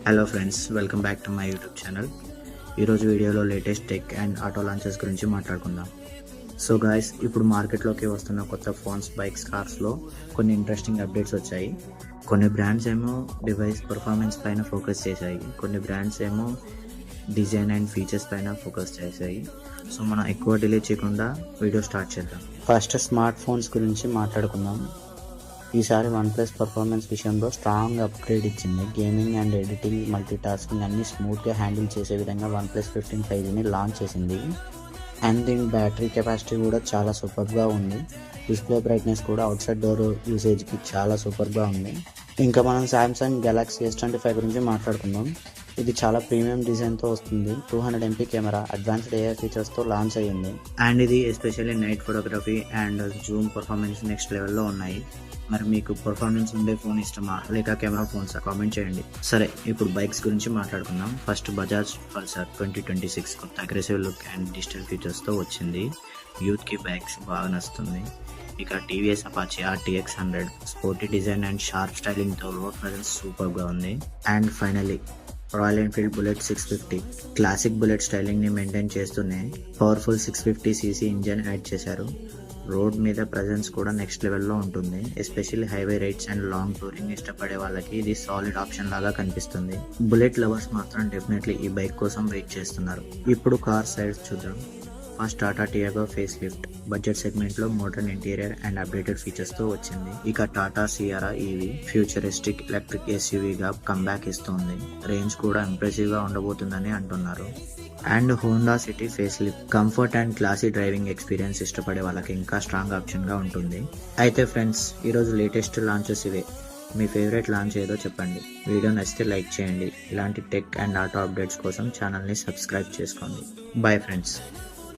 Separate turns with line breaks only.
Hello friends, welcome back to my YouTube channel. ఈరోజు వీడియోలో latest tech and auto launches గురించి మాట్లాడుకుందాం. So guys, ఇప్పుడు మార్కెట్లోకి వస్తున్న కొత్త ఫోన్స్, బైక్స్, కార్స్లో కొన్ని ఇంట్రెస్టింగ్ అప్డేట్స్ వచ్చాయి. కొన్ని బ్రాండ్స్ ఏమో డివైస్ పర్ఫార్మెన్స్ పైన ఫోకస్ చేశాయి, కొన్ని బ్రాండ్స్ ఏమో డిజైన్ అండ్ ఫీచర్స్ పైన ఫోకస్ చేశాయి. సో మనం ఎక్కువ డిలే చేయకుండా వీడియో స్టార్ట్ చేద్దాం. ఫస్ట్ స్మార్ట్ ఫోన్స్ గురించి మాట్లాడుకుందాం. ఈసారి వన్ప్లస్ పర్ఫార్మెన్స్ విషయంలో స్ట్రాంగ్ అప్గ్రేడ్ ఇచ్చింది. Gaming and editing, multi tasking అన్ని స్మూత్గా హ్యాండిల్ చేసే విధంగా వన్ప్లస్ 15 5Gని లాంచ్ చేసింది. అండ్ దీని బ్యాటరీ కెపాసిటీ కూడా చాలా సూపర్గా ఉంది. డిస్ప్లే బ్రైట్నెస్ కూడా అవుట్ సైడ్ డోర్ యూసేజ్కి చాలా సూపర్గా ఉంది. ఇంకా మనం సామ్సంగ్ గెలాక్సీ S25 గురించి మాట్లాడుకుందాం. ఇది చాలా ప్రీమియం డిజైన్తో వస్తుంది. 200 MP కెమెరా, అడ్వాన్స్డ్ AI ఫీచర్స్తో లాంచ్ అయ్యింది. అండ్ ఇది especially night photography and zoom performance next లెవెల్లో ఉన్నాయి. మరి మీకు పర్ఫార్మెన్స్ ఉండే ఫోన్ ఇష్టమా లేక కెమెరా ఫోన్స్ కామెంట్ చేయండి. సరే, ఇప్పుడు బైక్స్ గురించి మాట్లాడుకుందాం. ఫస్ట్ బజాజ్ పల్సర్ 2026 కొత్త అగ్రెసివ్ లుక్ అండ్ డిజిటల్ ఫీచర్స్తో వచ్చింది. యూత్కి బైక్స్ బాగా నచ్చుతుంది. ఇక TVS Apache RTX 100 sporty design and sharp స్టైలింగ్తో రోడ్ ప్రెజెన్స్ సూపర్గా ఉంది. And finally Royal Enfield Bullet 650 classic bullet స్టైలింగ్ని మెయింటైన్ చేస్తూనే పవర్ఫుల్ 650cc ఇంజన్ యాడ్ చేశారు. రోడ్ మీద ప్రెజెన్స్ కూడా నెక్స్ట్ లెవెల్లో ఉంటుంది. Especially highway rides and long touring ఇష్టపడే వాళ్ళకి ఇది సాలిడ్ ఆప్షన్ లాగా కనిపిస్తుంది. బుల్లెట్ లవర్స్ మాత్రం డెఫినెట్లీ ఈ బైక్ కోసం వెయిట్ చేస్తున్నారు. ఇప్పుడు కార్ సైడ్స్ చూద్దాం. First Tata Tiago facelift budget సెగ్మెంట్లో మోడర్న్ ఇంటీరియర్ అండ్ అప్డేటెడ్ ఫీచర్స్తో వచ్చింది. ఇక Tata Sierra EV futuristic electric SUVగా కంబ్యాక్ ఇస్తుంది. రేంజ్ కూడా ఇంప్రెసివ్గా ఉండబోతుందని అంటున్నారు. And Honda City facelift comfort and classy driving experience ఇష్టపడే వాళ్ళకి ఇంకా స్ట్రాంగ్ ఆప్షన్గా ఉంటుంది. అయితే ఫ్రెండ్స్, ఈరోజు లేటెస్ట్ లాంచెస్ ఇవే. మీ ఫేవరెట్ లాంచ్ ఏదో చెప్పండి. వీడియో నచ్చితే లైక్ చేయండి. ఇలాంటి టెక్ అండ్ ఆటో అప్డేట్స్ కోసం ఛానల్ని సబ్స్క్రైబ్ చేసుకోండి. Bye friends.